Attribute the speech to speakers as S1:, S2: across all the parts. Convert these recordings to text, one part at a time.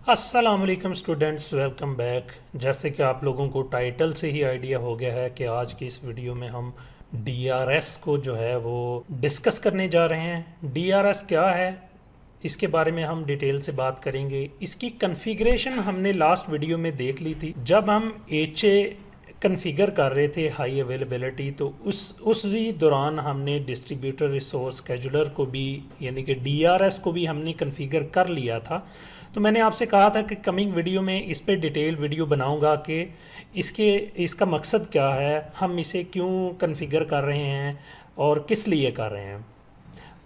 S1: अस्सलाम वालेकुम students, welcome back. जैसे कि आप लोगों को टाइटल से ही आइडिया हो गया है कि आज की इस वीडियो में हम डीआरएस को जो है वो डिस्कस करने जा रहे हैं। डीआरएस क्या है, इसके बारे में हम डिटेल से बात करेंगे। इसकी कॉन्फ़िगरेशन हमने लास्ट वीडियो में देख ली थी जब हम एचए कन्फिगर कर रहे थे हाई अवेलेबिलिटी। तो उसी दौरान हमने डिस्ट्रीब्यूटर रिसोर्स स्केजुलर को भी यानी कि डीआरएस को भी हमने कन्फिगर कर लिया था। तो मैंने आपसे कहा था कि कमिंग वीडियो में इस पे डिटेल वीडियो बनाऊंगा कि इसका मकसद क्या है, हम इसे क्यों कन्फिगर कर रहे हैं और किस लिए कर रहे हैं।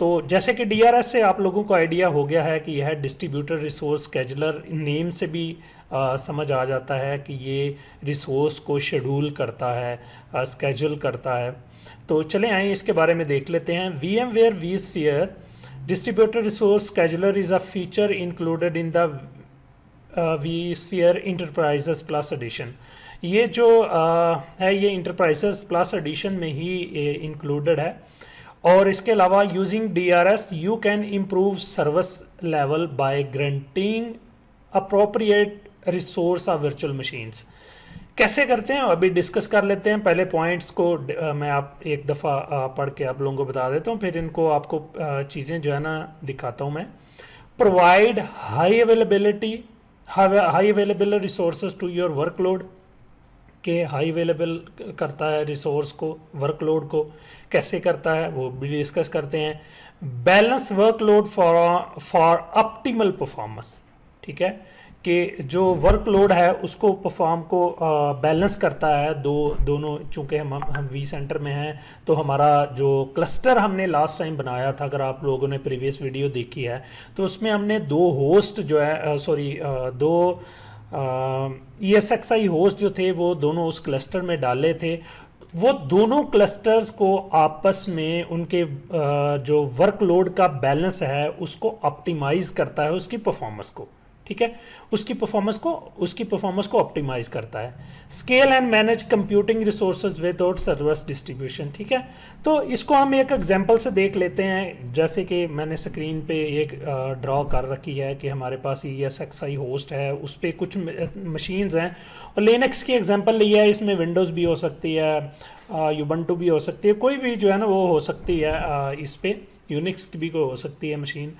S1: तो जैसे कि डीआरएस से आप लोगों को आइडिया हो गया है कि यह डिस्ट्रीब्यूटर रिसोर्स स्केजुलर नेम से भी समझ आ जाता है कि ये रिसोर्स को शेड्यूल करता है, स्केजुल करता है। तो चले आए इसके बारे में देख लेते हैं। VMware vSphere distributed resource scheduler is a feature included in the vSphere Enterprises Plus Edition। ये जो है ये Enterprises Plus Edition में ही इंक्लूडेड है। और इसके अलावा using DRS you can improve service level by granting appropriate resource of virtual machines. कैसे करते हैं अभी डिस्कस कर लेते हैं। पहले पॉइंट्स को मैं आप एक दफ़ा पढ़ के आप लोगों को बता देता हूँ, फिर इनको आपको चीज़ें जो है ना दिखाता हूँ मैं। Provide high available resources to your workload, के हाई अवेलेबल करता है रिसोर्स को, वर्कलोड को कैसे करता है वो भी डिस्कस करते हैं। Balance workload for optimal performance, ठीक है, कि जो वर्कलोड है उसको परफॉर्म को बैलेंस करता है दोनों। चूंकि हम वी सेंटर में हैं तो हमारा जो क्लस्टर हमने लास्ट टाइम बनाया था, अगर आप लोगों ने प्रीवियस वीडियो देखी है तो उसमें हमने दो होस्ट जो है दो ESXi होस्ट जो थे वो दोनों उस क्लस्टर में डाले थे। वो दोनों क्लस्टर्स को आपस में उनके जो वर्कलोड का बैलेंस है उसको ऑप्टिमाइज करता है, उसकी परफॉर्मेंस को, ठीक है, उसकी परफॉर्मेंस को ऑप्टिमाइज करता है। Scale and manage computing resources without service distribution, ठीक है। तो इसको हम एक एग्जांपल से देख लेते हैं। जैसे कि मैंने स्क्रीन पे एक ड्रॉ कर रखी है कि हमारे पास ESXi होस्ट है, उस पर कुछ मशीन्स हैं और लिनक्स की एग्जांपल ली है। इसमें विंडोज़ भी हो सकती है, यूबंटू भी हो सकती है, कोई भी जो है ना वो हो सकती है। इस पे यूनिक्स की भी कोई हो सकती है मशीन।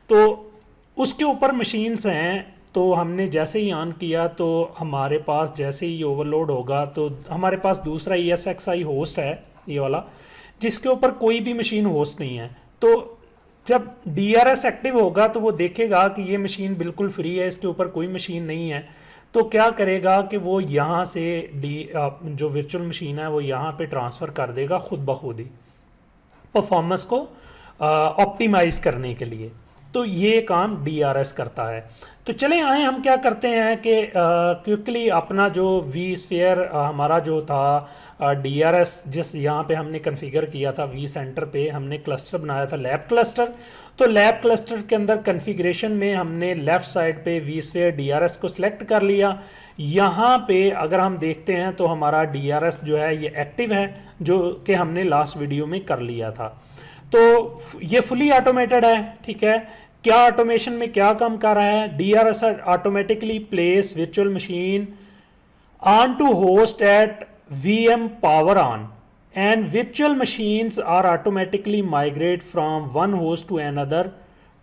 S1: तो उसके ऊपर मशीन्स हैं, तो हमने जैसे ही ऑन किया तो हमारे पास जैसे ही ओवरलोड होगा तो हमारे पास दूसरा ESXi होस्ट है ये वाला, जिसके ऊपर कोई भी मशीन होस्ट नहीं है। तो जब DRS एक्टिव होगा तो वो देखेगा कि ये मशीन बिल्कुल फ्री है, इसके ऊपर कोई मशीन नहीं है। तो क्या करेगा कि वो यहाँ से जो वर्चुअल मशीन है वो यहाँ पे ट्रांसफ़र कर देगा खुद ब खुद ही, परफॉर्मेंस को ऑप्टिमाइज करने के लिए। तो ये काम DRS करता है। तो चले आए हम क्या करते हैं कि क्विकली अपना जो vSphere हमारा जो था DRS जिस यहाँ पे हमने कॉन्फ़िगर किया था, वी सेंटर पे हमने क्लस्टर बनाया था लैब क्लस्टर। तो लैब क्लस्टर के अंदर कॉन्फ़िगरेशन में हमने लेफ़्ट साइड पे vSphere DRS को सिलेक्ट कर लिया। यहाँ पे अगर हम देखते हैं तो हमारा DRS जो है ये एक्टिव है, जो कि हमने लास्ट वीडियो में कर लिया था। तो ये फुली ऑटोमेटेड है, ठीक है। क्या ऑटोमेशन में क्या काम कर रहा है? DRS automatically place virtual machine on to host at VM power on and virtual machines are automatically migrate from one host to another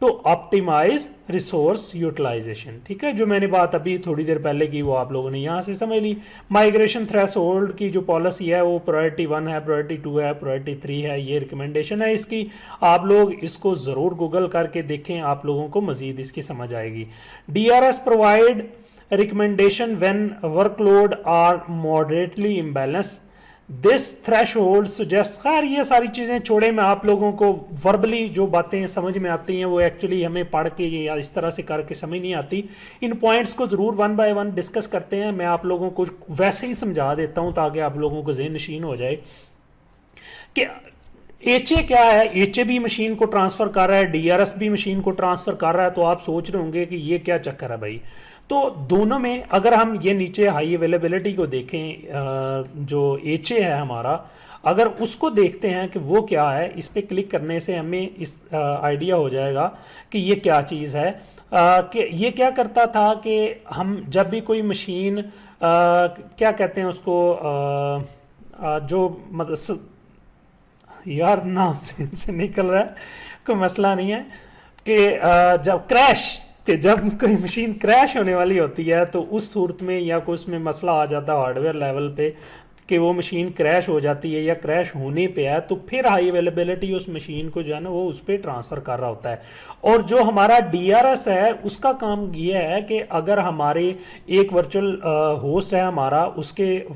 S1: to optimize resource utilization, ठीक है। जो मैंने बात अभी थोड़ी देर पहले की वो आप लोगों ने यहाँ से समझ ली। माइग्रेशन थ्रेशोल्ड की जो पॉलिसी है वो प्रायोरिटी 1 है, प्रायोरिटी 2 है, प्रायोरिटी 3 है, ये रिकमेंडेशन है इसकी। आप लोग इसको ज़रूर गूगल करके देखें, आप लोगों को मज़ीद इसकी समझ आएगी। DRS provide recommendation when workload are moderately imbalance this threshold suggest. खैर ये सारी चीज़ें छोड़े, मैं आप लोगों को वर्बली जो बातें समझ में आती हैं वो एक्चुअली हमें पढ़ के या इस तरह से करके समझ नहीं आती। इन पॉइंट्स को ज़रूर 1 बाय 1 डिस्कस करते हैं। मैं आप लोगों को वैसे ही समझा देता हूँ ताकि आप लोगों को ज़हन नशीन हो जाए कि एचए क्या है। एचए भी मशीन को ट्रांसफ़र कर रहा है, DRS भी मशीन को ट्रांसफ़र कर रहा है। तो आप सोच रहे होंगे कि ये क्या चक्कर है भाई। तो दोनों में अगर हम ये नीचे हाई अवेलेबिलिटी को देखें, जो एचए है हमारा, अगर उसको देखते हैं कि वो क्या है, इस पे क्लिक करने से हमें इस आइडिया हो जाएगा कि ये क्या चीज़ है। कि ये क्या करता था कि हम जब भी कोई मशीन क्या कहते हैं उसको जो मतलब यार नाम से निकल रहा है, कोई मसला नहीं है कि जब क्रैश, कि जब कोई मशीन क्रैश होने वाली होती है तो उस सूरत में या कोई उसमें मसला आ जाता है हार्डवेयर लेवल पे कि वो मशीन क्रैश हो जाती है या क्रैश होने पे है, तो फिर हाई अवेलेबिलिटी उस मशीन को जो है ना वो उस पर ट्रांसफ़र कर रहा होता है। और जो हमारा डीआरएस है उसका काम ये है कि अगर हमारे एक वर्चुअल होस्ट है हमारा, उसके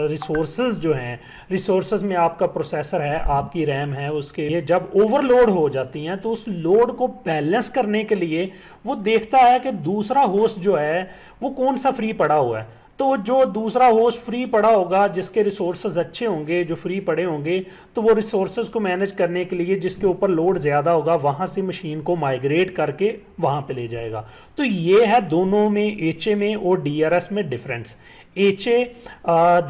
S1: रिसोर्सेज जो हैं, रिसोर्सेज में आपका प्रोसेसर है, आपकी रैम है, उसके ये जब ओवरलोड हो जाती हैं तो उस लोड को बैलेंस करने के लिए वो देखता है कि दूसरा होस्ट जो है वो कौन सा फ्री पड़ा हुआ है। तो जो दूसरा होस्ट फ्री पड़ा होगा, जिसके रिसोर्सेज अच्छे होंगे, जो फ्री पड़े होंगे, तो वो रिसोर्सेज को मैनेज करने के लिए जिसके ऊपर लोड ज़्यादा होगा वहाँ से मशीन को माइग्रेट करके वहाँ पे ले जाएगा। तो ये है दोनों में, एचए में और डीआरएस में डिफरेंस। एचए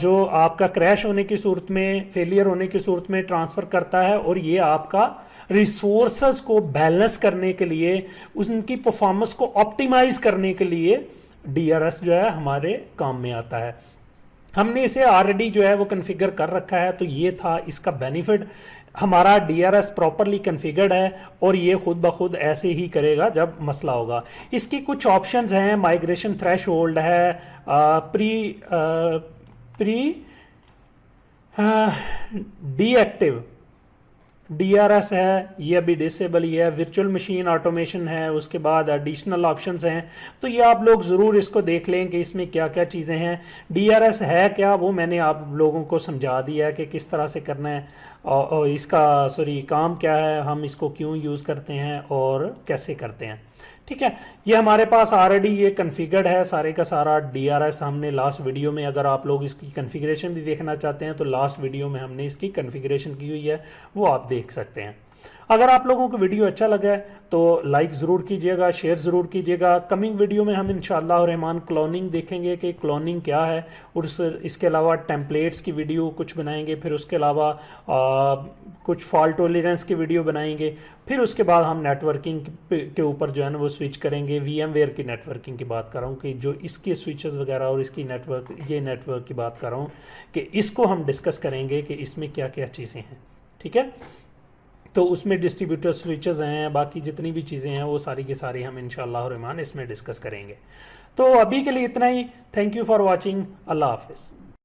S1: जो आपका क्रैश होने की सूरत में, फेलियर होने की सूरत में ट्रांसफ़र करता है, और ये आपका रिसोर्सेज को बैलेंस करने के लिए, उनकी परफॉर्मेंस को ऑप्टिमाइज करने के लिए डीआरएस जो है हमारे काम में आता है। हमने इसे ऑलरेडी जो है वो कॉन्फ़िगर कर रखा है, तो ये था इसका बेनिफिट। हमारा डीआरएस प्रॉपरली कॉन्फ़िगर्ड है और ये खुद ब खुद ऐसे ही करेगा जब मसला होगा। इसकी कुछ ऑप्शंस हैं, माइग्रेशन थ्रेशोल्ड है, प्री डीएक्टिव डीआरएस है, ये अभी डिसेबल ही है, वर्चुअल मशीन ऑटोमेशन है, उसके बाद एडिशनल ऑप्शंस हैं। तो ये आप लोग ज़रूर इसको देख लें कि इसमें क्या क्या चीज़ें हैं। डीआरएस है क्या वो मैंने आप लोगों को समझा दिया है कि किस तरह से करना है, और इसका काम क्या है, हम इसको क्यों यूज़ करते हैं और कैसे करते हैं। ठीक है, ये हमारे पास ऑलरेडी ये कॉन्फ़िगर्ड है सारे का सारा डीआरएस। हमने लास्ट वीडियो में, अगर आप लोग इसकी कॉन्फ़िगरेशन भी देखना चाहते हैं तो लास्ट वीडियो में हमने इसकी कॉन्फ़िगरेशन की हुई है, वो आप देख सकते हैं। अगर आप लोगों को वीडियो अच्छा लगा है तो लाइक ज़रूर कीजिएगा, शेयर ज़रूर कीजिएगा। कमिंग वीडियो में हम इंशाअल्लाह रहमान क्लोनिंग देखेंगे कि क्लोनिंग क्या है, और इसके अलावा टेम्पलेट्स की वीडियो कुछ बनाएंगे, फिर उसके अलावा कुछ फॉल्ट टॉलरेंस की वीडियो बनाएंगे, फिर उसके बाद हम नेटवर्किंग के ऊपर जो है ना वो स्विच करेंगे। VMware की नेटवर्किंग की बात कर रहा हूँ कि जो इसके स्विचेस वगैरह और इसकी नेटवर्क की बात कर रहा हूँ कि इसको हम डिस्कस करेंगे कि इसमें क्या क्या चीज़ें हैं। ठीक है, तो उसमें डिस्ट्रीब्यूटर स्विचेस हैं, बाकी जितनी भी चीज़ें हैं वो सारी की सारी हम इंशाअल्लाह रहमान इसमें डिस्कस करेंगे। तो अभी के लिए इतना ही। Thank you for watching. अल्लाह हाफिज़।